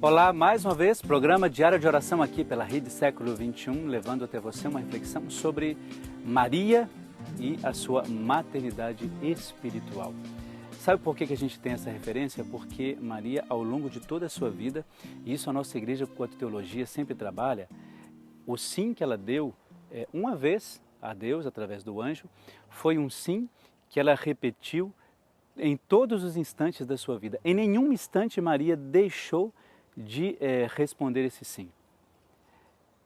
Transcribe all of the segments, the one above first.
Olá, mais uma vez, programa Diário de Oração aqui pela Rede Século XXI, levando até você uma reflexão sobre Maria e a sua maternidade espiritual. Sabe por que a gente tem essa referência? Porque Maria, ao longo de toda a sua vida, e isso a nossa igreja, quanto teologia, sempre trabalha, o sim que ela deu uma vez a Deus, através do anjo, foi um sim que ela repetiu em todos os instantes da sua vida. Em nenhum instante Maria deixou de responder esse sim.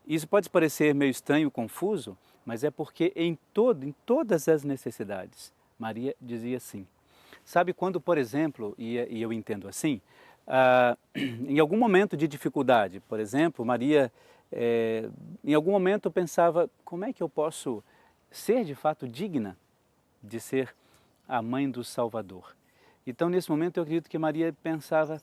Isso pode parecer meio estranho, confuso, mas é porque em todas as necessidades, Maria dizia sim. Sabe quando, por exemplo, e eu entendo assim, em algum momento de dificuldade, por exemplo, Maria, em algum momento pensava, como é que eu posso ser de fato digna de ser a mãe do Salvador? Então, nesse momento, eu acredito que Maria pensava,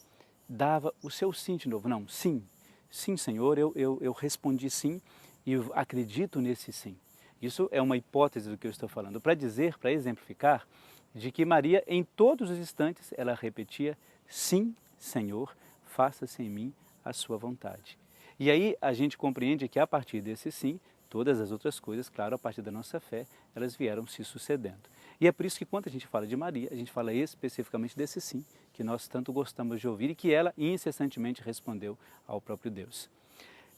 dava o seu sim de novo. Não, sim, sim, Senhor, eu respondi sim e eu acredito nesse sim. Isso é uma hipótese do que eu estou falando, para dizer, para exemplificar, de que Maria, em todos os instantes, ela repetia, sim, Senhor, faça-se em mim a sua vontade. E aí a gente compreende que a partir desse sim, todas as outras coisas, claro, a partir da nossa fé, elas vieram se sucedendo. E é por isso que quando a gente fala de Maria, a gente fala especificamente desse sim, que nós tanto gostamos de ouvir e que ela incessantemente respondeu ao próprio Deus.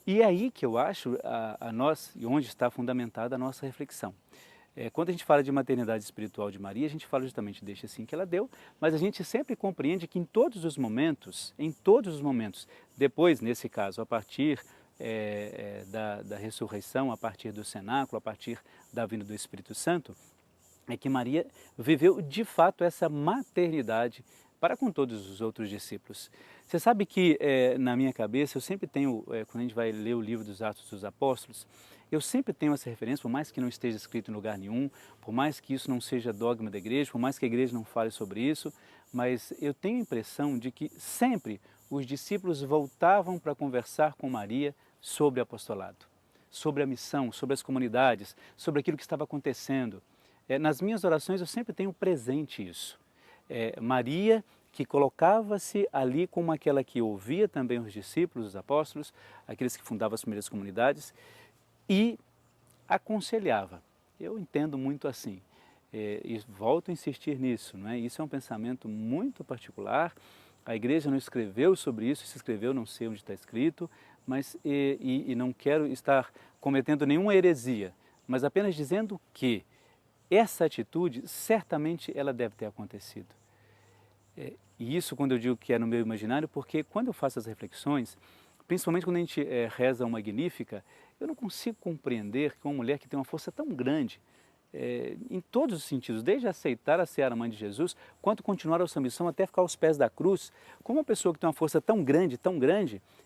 E é aí que eu acho a nós, e onde está fundamentada a nossa reflexão. Quando a gente fala de maternidade espiritual de Maria, a gente fala justamente deste sim que ela deu, mas a gente sempre compreende que em todos os momentos, depois, nesse caso, a partir da ressurreição, a partir do cenáculo, a partir da vinda do Espírito Santo, é que Maria viveu de fato essa maternidade para com todos os outros discípulos. Você sabe que na minha cabeça eu sempre tenho, quando a gente vai ler o livro dos Atos dos Apóstolos, eu sempre tenho essa referência, por mais que não esteja escrito em lugar nenhum, por mais que isso não seja dogma da igreja, por mais que a igreja não fale sobre isso, mas eu tenho a impressão de que sempre os discípulos voltavam para conversar com Maria sobre o apostolado, sobre a missão, sobre as comunidades, sobre aquilo que estava acontecendo. Nas minhas orações eu sempre tenho presente isso. Maria, que colocava-se ali como aquela que ouvia também os discípulos, os apóstolos, aqueles que fundavam as primeiras comunidades, e aconselhava. Eu entendo muito assim, e volto a insistir nisso, não é? Isso é um pensamento muito particular, a igreja não escreveu sobre isso, se escreveu, não sei onde está escrito, mas e não quero estar cometendo nenhuma heresia, mas apenas dizendo que essa atitude, certamente ela deve ter acontecido. E isso quando eu digo que é no meu imaginário, porque quando eu faço as reflexões, principalmente quando a gente reza uma Magnífica, eu não consigo compreender que uma mulher que tem uma força tão grande, em todos os sentidos, desde aceitar a ser a mãe de Jesus, quanto continuar a sua missão até ficar aos pés da cruz, como uma pessoa que tem uma força tão grande,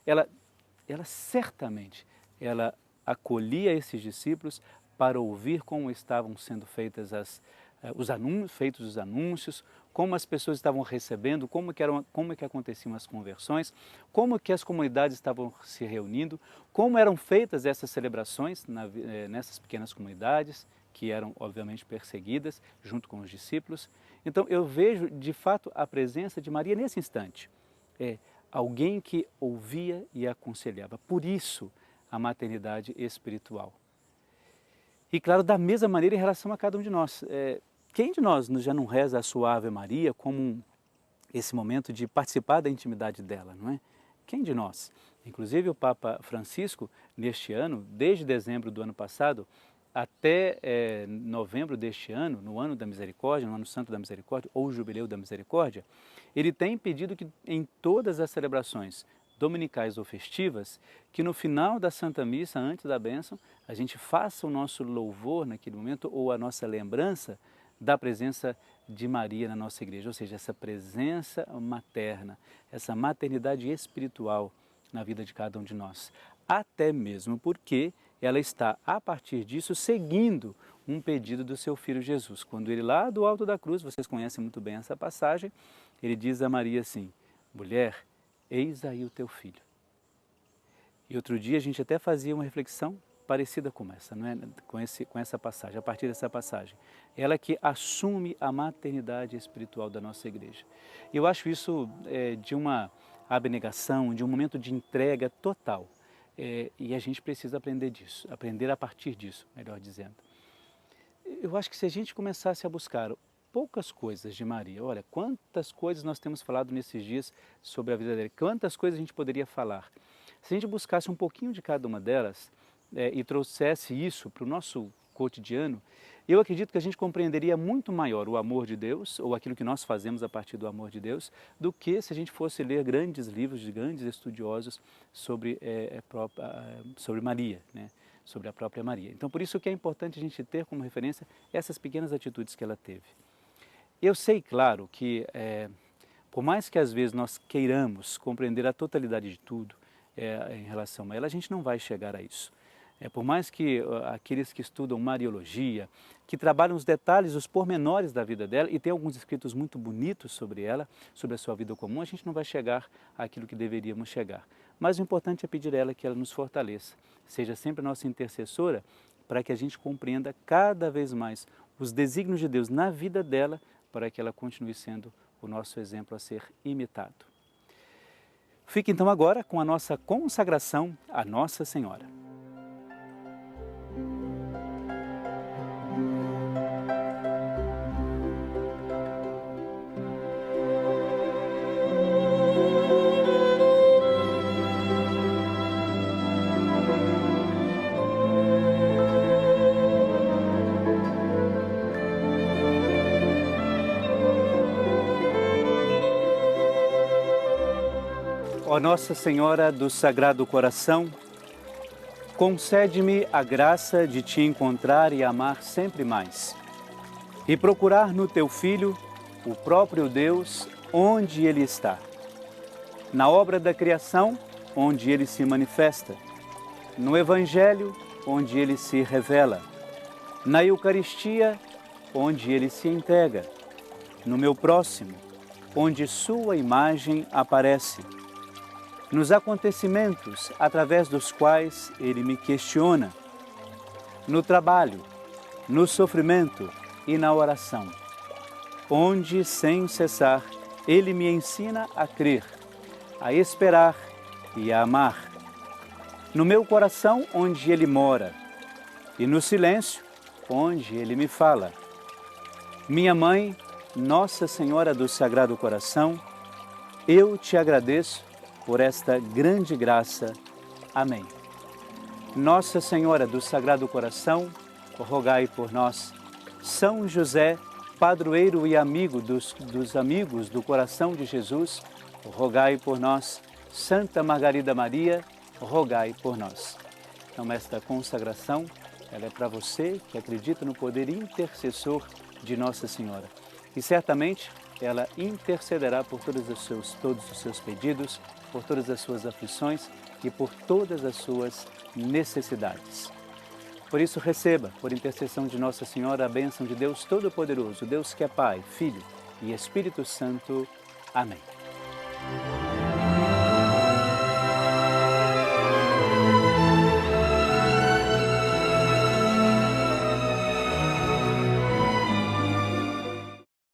ela certamente, ela acolhia esses discípulos para ouvir como estavam sendo feitos os anúncios, como as pessoas estavam recebendo, como que aconteciam as conversões, como que as comunidades estavam se reunindo, como eram feitas essas celebrações nessas pequenas comunidades, que eram obviamente perseguidas junto com os discípulos. Então eu vejo de fato a presença de Maria nesse instante. Alguém que ouvia e aconselhava. Por isso a maternidade espiritual. E claro, da mesma maneira em relação a cada um de nós. Quem de nós já não reza a sua Ave Maria como esse momento de participar da intimidade dela, não é? Quem de nós? Inclusive o Papa Francisco, neste ano, desde dezembro do ano passado, até novembro deste ano, no ano da misericórdia, no ano santo da misericórdia, ou jubileu da misericórdia, ele tem pedido que em todas as celebrações dominicais ou festivas, que no final da Santa Missa, antes da bênção, a gente faça o nosso louvor naquele momento, ou a nossa lembrança da presença de Maria na nossa igreja, ou seja, essa presença materna, essa maternidade espiritual na vida de cada um de nós. Até mesmo porque ela está, a partir disso, seguindo um pedido do seu filho Jesus. Quando ele lá do alto da cruz, vocês conhecem muito bem essa passagem, ele diz a Maria assim, mulher, eis aí o teu filho. E outro dia a gente até fazia uma reflexão parecida com essa, não é? com essa passagem, a partir dessa passagem. Ela que assume a maternidade espiritual da nossa igreja. Eu acho isso de uma abnegação, de um momento de entrega total. E a gente precisa aprender disso, aprender a partir disso, melhor dizendo. Eu acho que se a gente começasse a buscar poucas coisas de Maria, olha, quantas coisas nós temos falado nesses dias sobre a vida dela, quantas coisas a gente poderia falar. Se a gente buscasse um pouquinho de cada uma delas e trouxesse isso para o nosso cotidiano, eu acredito que a gente compreenderia muito maior o amor de Deus, ou aquilo que nós fazemos a partir do amor de Deus, do que se a gente fosse ler grandes livros de grandes estudiosos sobre Maria, né? Sobre a própria Maria. Então, por isso que é importante a gente ter como referência essas pequenas atitudes que ela teve. Eu sei, claro, que por mais que às vezes nós queiramos compreender a totalidade de tudo em relação a ela, a gente não vai chegar a isso. Por mais que aqueles que estudam Mariologia, que trabalham os detalhes, os pormenores da vida dela, e tem alguns escritos muito bonitos sobre ela, sobre a sua vida comum, a gente não vai chegar àquilo que deveríamos chegar. Mas o importante é pedir a ela que ela nos fortaleça, seja sempre a nossa intercessora, para que a gente compreenda cada vez mais os desígnios de Deus na vida dela, para que ela continue sendo o nosso exemplo a ser imitado. Fique então agora com a nossa consagração à Nossa Senhora. Ó Nossa Senhora do Sagrado Coração, concede-me a graça de te encontrar e amar sempre mais, e procurar no teu Filho o próprio Deus onde Ele está, na obra da criação, onde Ele se manifesta, no Evangelho, onde Ele se revela, na Eucaristia, onde Ele se entrega, no meu próximo, onde Sua imagem aparece, nos acontecimentos através dos quais Ele me questiona, no trabalho, no sofrimento e na oração, onde, sem cessar, Ele me ensina a crer, a esperar e a amar, no meu coração, onde Ele mora, e no silêncio, onde Ele me fala. Minha Mãe, Nossa Senhora do Sagrado Coração, eu te agradeço por esta grande graça. Amém. Nossa Senhora do Sagrado Coração, rogai por nós. São José, padroeiro e amigo dos amigos do coração de Jesus, rogai por nós. Santa Margarida Maria, rogai por nós. Então, esta consagração, ela é para você que acredita no poder intercessor de Nossa Senhora. E certamente ela intercederá por todos os seus pedidos, por todas as suas aflições e por todas as suas necessidades. Por isso, receba, por intercessão de Nossa Senhora, a bênção de Deus Todo-Poderoso, Deus que é Pai, Filho e Espírito Santo. Amém.